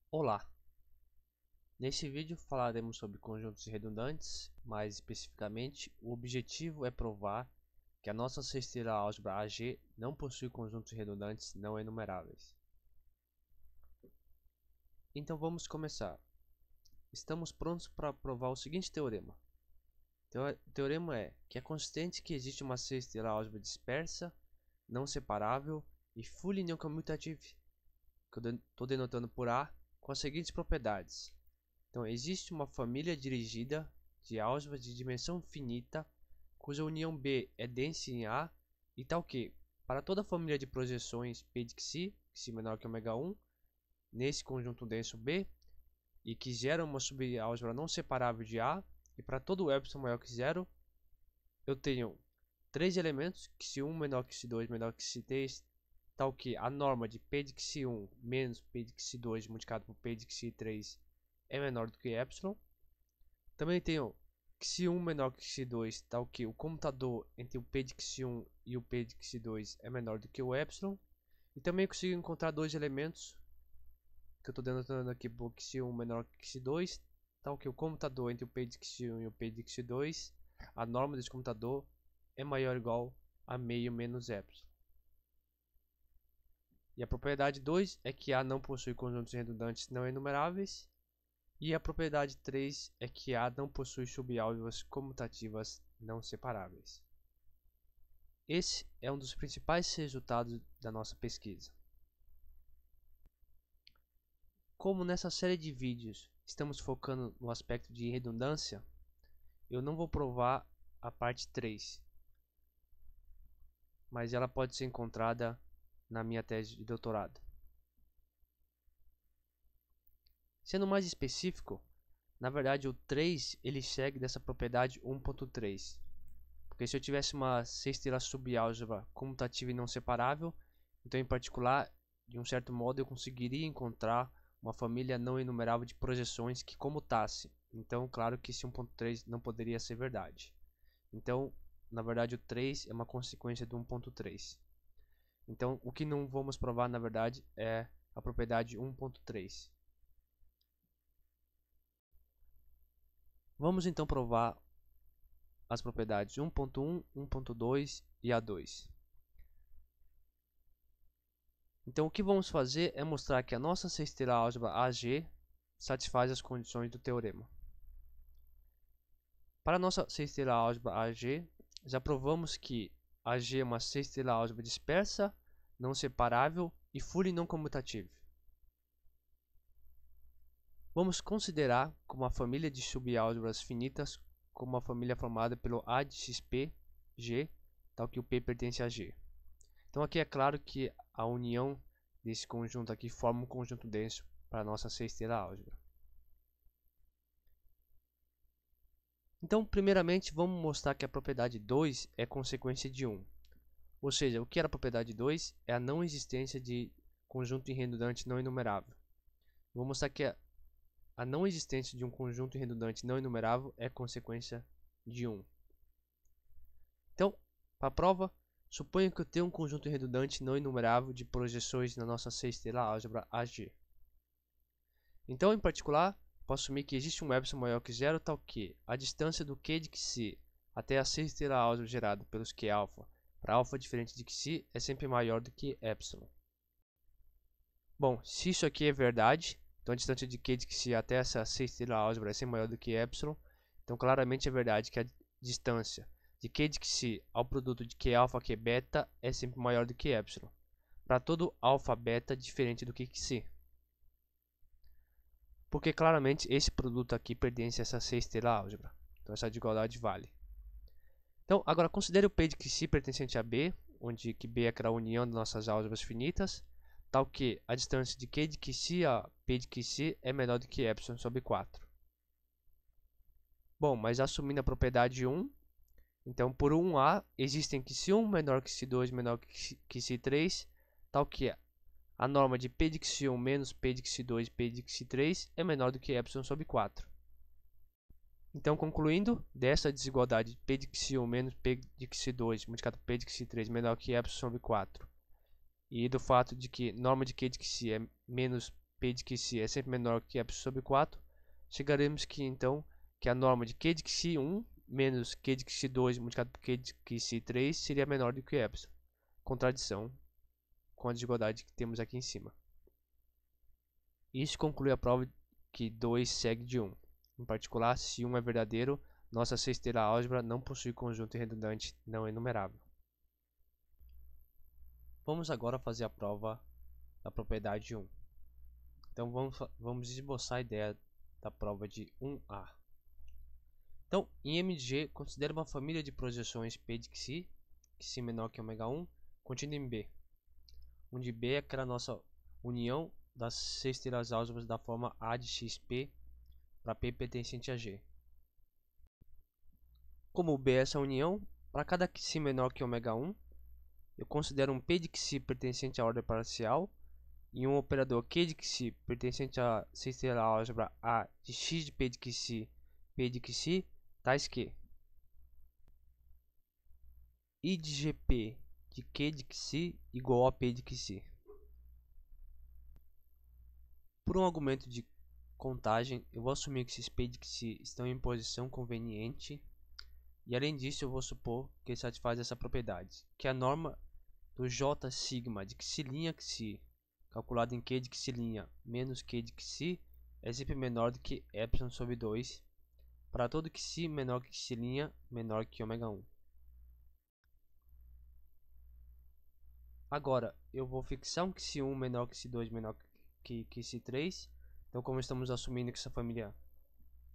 Olá! Neste vídeo falaremos sobre conjuntos redundantes, mais especificamente, o objetivo é provar que a nossa cesteira álgebra AG não possui conjuntos redundantes não enumeráveis. Então vamos começar. Estamos prontos para provar o seguinte teorema. O teorema é que é consistente que existe uma cesteira álgebra dispersa, não separável e fully non-commutative, que eu estou denotando por A, com as seguintes propriedades. Então, existe uma família dirigida de álgebras de dimensão finita, cuja união B é densa em A, e tal que, para toda a família de projeções P de xi, xi menor que ômega 1, nesse conjunto denso B, e que gera uma subálgebra não separável de A, e para todo o epsilon maior que zero, eu tenho três elementos, xi1 menor que xi2 menor que xi3, tal que a norma de P de xi1 menos P de xi2 multiplicado por P de xi3 é menor do que epsilon. Também tenho xi1 menor que xi2, tal que o comutador entre o P de xi1 e o P de xi2 é menor do que o epsilon. E também consigo encontrar dois elementos, que eu estou denotando aqui por xi1 menor que xi2, tal que o comutador entre o P de xi1 e o P de xi2, a norma desse comutador é maior ou igual a meio menos epsilon. E a propriedade 2 é que A não possui conjuntos redundantes não enumeráveis. E a propriedade 3 é que A não possui subálgebras comutativas não separáveis. Esse é um dos principais resultados da nossa pesquisa. Como nessa série de vídeos estamos focando no aspecto de redundância, eu não vou provar a parte 3, mas ela pode ser encontrada na minha tese de doutorado. Sendo mais específico, na verdade o 3 ele segue dessa propriedade 1.3. Porque se eu tivesse uma cesteira subálgebra comutativa e não separável, então em particular, de um certo modo eu conseguiria encontrar uma família não enumerável de projeções que comutasse. Então, claro que esse 1.3 não poderia ser verdade. Então, na verdade o 3 é uma consequência do 1.3. Então, o que não vamos provar na verdade é a propriedade 1.3. Vamos então provar as propriedades 1.1, 1.2 e A2. Então o que vamos fazer é mostrar que a nossa cesteira álgebra AG satisfaz as condições do teorema. Para a nossa cesteira álgebra AG, já provamos que AG é uma cesteira álgebra dispersa, não separável e fully non commutative. Vamos considerar como a família de subálgebras finitas como uma família formada pelo A de XP, G, tal que o P pertence a G. Então aqui é claro que a união desse conjunto aqui forma um conjunto denso para a nossa cesteira álgebra. Então, primeiramente, vamos mostrar que a propriedade 2 é consequência de 1. Ou seja, o que era a propriedade 2? É a não existência de conjunto redundante não enumerável. Vou mostrar que a não existência de um conjunto redundante não enumerável é consequência de 1. Então, para a prova, suponha que eu tenho um conjunto redundante não enumerável de projeções na nossa cesteira álgebra AG. Então, em particular, posso assumir que existe um epsilon maior que zero, tal que a distância do Q de xi até a cesteira álgebra gerada pelos Q alfa para alfa diferente de xi é sempre maior do que epsilon. Bom, se isso aqui é verdade, então a distância de Q de xi até essa cesteira álgebra é sempre maior do que epsilon, então claramente é verdade que a distância de Q de xi ao produto de Q alfa Q beta é sempre maior do que epsilon, para todo alfa beta diferente do que xi. Porque claramente esse produto aqui pertence a essa cesteira álgebra. Então essa desigualdade vale. Então agora considere o P de xi pertencente a B, onde que B é aquela união das nossas álgebras finitas, tal que a distância de Q de xi a P de xi é menor do que epsilon sobre 4. Bom, mas assumindo a propriedade 1, então por 1A existem xi1 menor que xi2 menor que xi3, tal que a norma de P de xi1 menos P de xi2 P de xi3 é menor do que epsilon sobre 4. Então, concluindo, dessa desigualdade P de xi1 menos P de xi2 multiplicado por P de xi3 menor que epsilon sobre 4, e do fato de que norma de Q de xi é menos P de que é sempre menor que epsilon sobre 4, chegaremos que então que a norma de Q de que 1 menos Q de que 2 multiplicado por Q de que 3 seria menor do que epsilon. Contradição com a desigualdade que temos aqui em cima. Isso conclui a prova que 2 segue de 1. Em particular, se 1 é verdadeiro, nossa sexta álgebra não possui conjunto redundante não enumerável. Vamos agora fazer a prova da propriedade 1. Então vamos esboçar a ideia da prova de 1A. Então, em M de G, considere uma família de projeções P de que menor que ômega 1, contida em B, onde B é aquela nossa união das sexteiras álgebras da forma A de xp para P pertencente a G. Como B é essa união, para cada xi menor que ômega 1, eu considero um P de xi pertencente à ordem parcial e um operador Q de xi pertencente à sexteira álgebra A de x de P de xi, tais que I de GP de Q de xi igual a P de xi. Por um argumento de contagem, eu vou assumir que esses P de xi estão em posição conveniente e além disso eu vou supor que ele satisfaz essa propriedade, que a norma do J sigma de xi calculado em Q de xi menos Q de xi é sempre menor do que epsilon sobre 2 para todo xi menor que xi menor que ômega 1. Agora eu vou fixar um xi1 menor que xi2 menor que xi3. Então, como estamos assumindo que essa família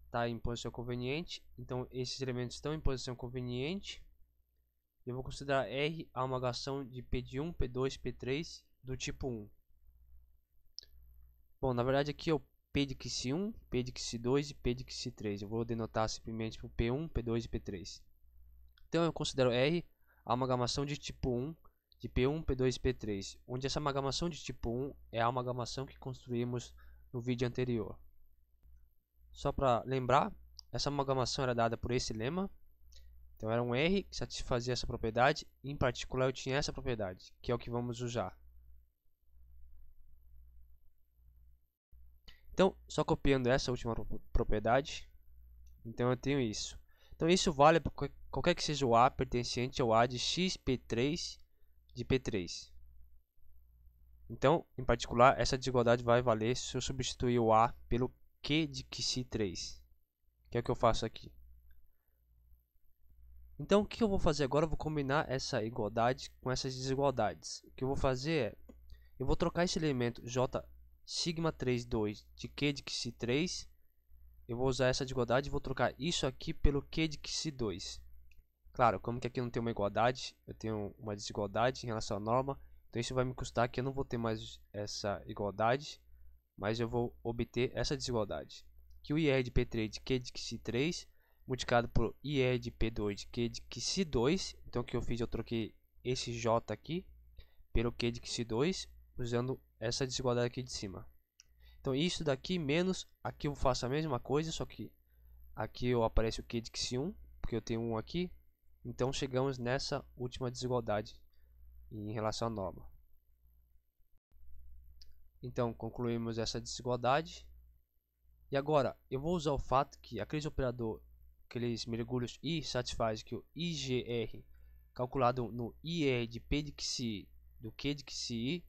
está em posição conveniente, então esses elementos estão em posição conveniente. Eu vou considerar R a homologação de P de 1, P2, P3 do tipo 1. Bom, na verdade aqui é o P de xi1, P de xi2 e P de xi3. Eu vou denotar simplesmente por P1, P2 e P3. Então eu considero R a amalgamação de tipo 1 de P1, P2 e P3, onde essa amalgamação de tipo 1 é a amalgamação que construímos no vídeo anterior. Só para lembrar, essa amalgamação era dada por esse lema. Então era um R que satisfazia essa propriedade, e em particular eu tinha essa propriedade, que é o que vamos usar. Então, só copiando essa última propriedade, então eu tenho isso. Então isso vale para qualquer que seja o A pertencente ao A de xp3 de P3. Então, em particular, essa desigualdade vai valer se eu substituir o A pelo Q de xi3, que é o que eu faço aqui. Então, o que eu vou fazer agora? Eu vou combinar essa igualdade com essas desigualdades. O que eu vou fazer é, eu vou trocar esse elemento J sigma 3, 2 de Q de xi3. Eu vou usar essa desigualdade e vou trocar isso aqui pelo Q de xi2. Claro, como que aqui não tem uma igualdade, eu tenho uma desigualdade em relação à norma. Então isso vai me custar que eu não vou ter mais essa igualdade, mas eu vou obter essa desigualdade. Que o IR de P3 de Q de xi3 multiplicado por IR de P2 de Q de xi2. Então o que eu fiz, eu troquei esse J aqui pelo Q de xi2, usando essa desigualdade aqui de cima. Então isso daqui menos, aqui eu faço a mesma coisa, só que aqui eu aparece o Q de xi1, porque eu tenho um aqui. Então chegamos nessa última desigualdade em relação à norma. Então concluímos essa desigualdade. E agora eu vou usar o fato que aqueles operador, aqueles mergulhos I satisfaz que o IGR calculado no IR de P de xi do Q de xi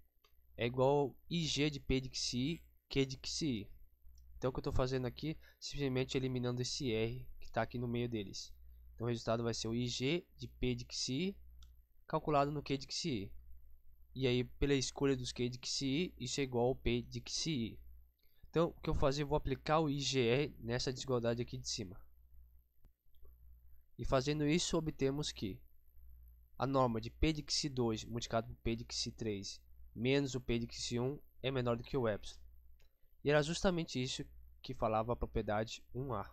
é igual ao IG de P de xi Q de xi. Então o que eu estou fazendo aqui, simplesmente eliminando esse R que está aqui no meio deles. Então o resultado vai ser o IG de P de xi calculado no Q de xi. E aí pela escolha dos Q de xi, isso é igual ao P de xi. Então o que eu vou fazer, eu vou aplicar o IGR nessa desigualdade aqui de cima. E fazendo isso, obtemos que a norma de P de xi2 multiplicado por P de xi3 menos o P de xi1 é menor do que o epsilon. E era justamente isso que falava a propriedade 1A.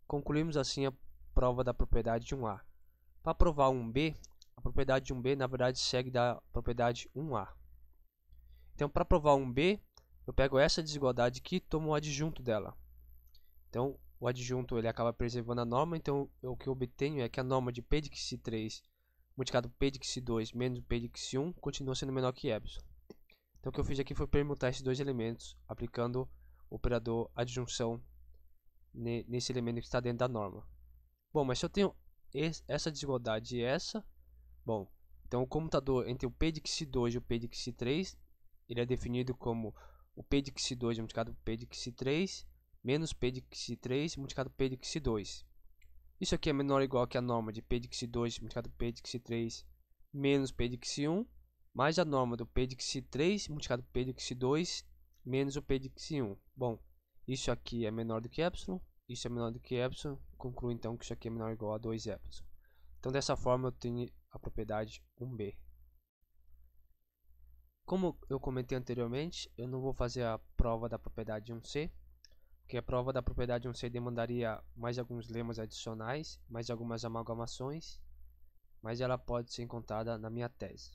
Concluímos assim a prova da propriedade de 1A. Para provar 1B, a propriedade de 1B na verdade segue da propriedade 1A. Então para provar 1B, eu pego essa desigualdade aqui e tomo o adjunto dela. Então o adjunto ele acaba preservando a norma, então o que eu obtenho é que a norma de P de xi3 multiplicado por P de xi2 menos P de xi1 continua sendo menor que epsilon. Então o que eu fiz aqui foi permutar esses dois elementos, aplicando o operador adjunção nesse elemento que está dentro da norma. Bom, mas se eu tenho essa desigualdade e essa, bom, então o comutador entre o P de xi2 e o P de xi3, ele é definido como o P de xi2 multiplicado por P de xi3 menos P de xi3 multiplicado por P de xi2. Isso aqui é menor ou igual que a norma de P de xi2 multiplicado por P de xi3 menos P de xi1 mais a norma do P de xi3 multiplicado por P de xi2 menos o P de xi1. Bom, isso aqui é menor do que epsilon, isso é menor do que epsilon, concluo então que isso aqui é menor ou igual a 2 epsilon. Então dessa forma eu tenho a propriedade 1b. Como eu comentei anteriormente, eu não vou fazer a prova da propriedade 1c, porque a prova da propriedade 1c demandaria mais alguns lemas adicionais, mais algumas amalgamações, mas ela pode ser encontrada na minha tese.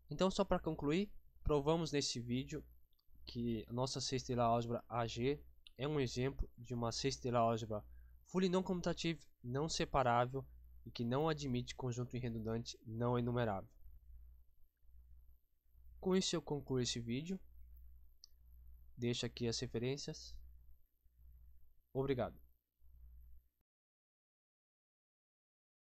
Então, só para concluir, provamos nesse vídeo que a nossa sexta álgebra AG é um exemplo de uma sexta álgebra fully não comutativa, não separável e que não admite conjunto irredundante não enumerável. Com isso eu concluo esse vídeo. Deixo aqui as referências. Obrigado.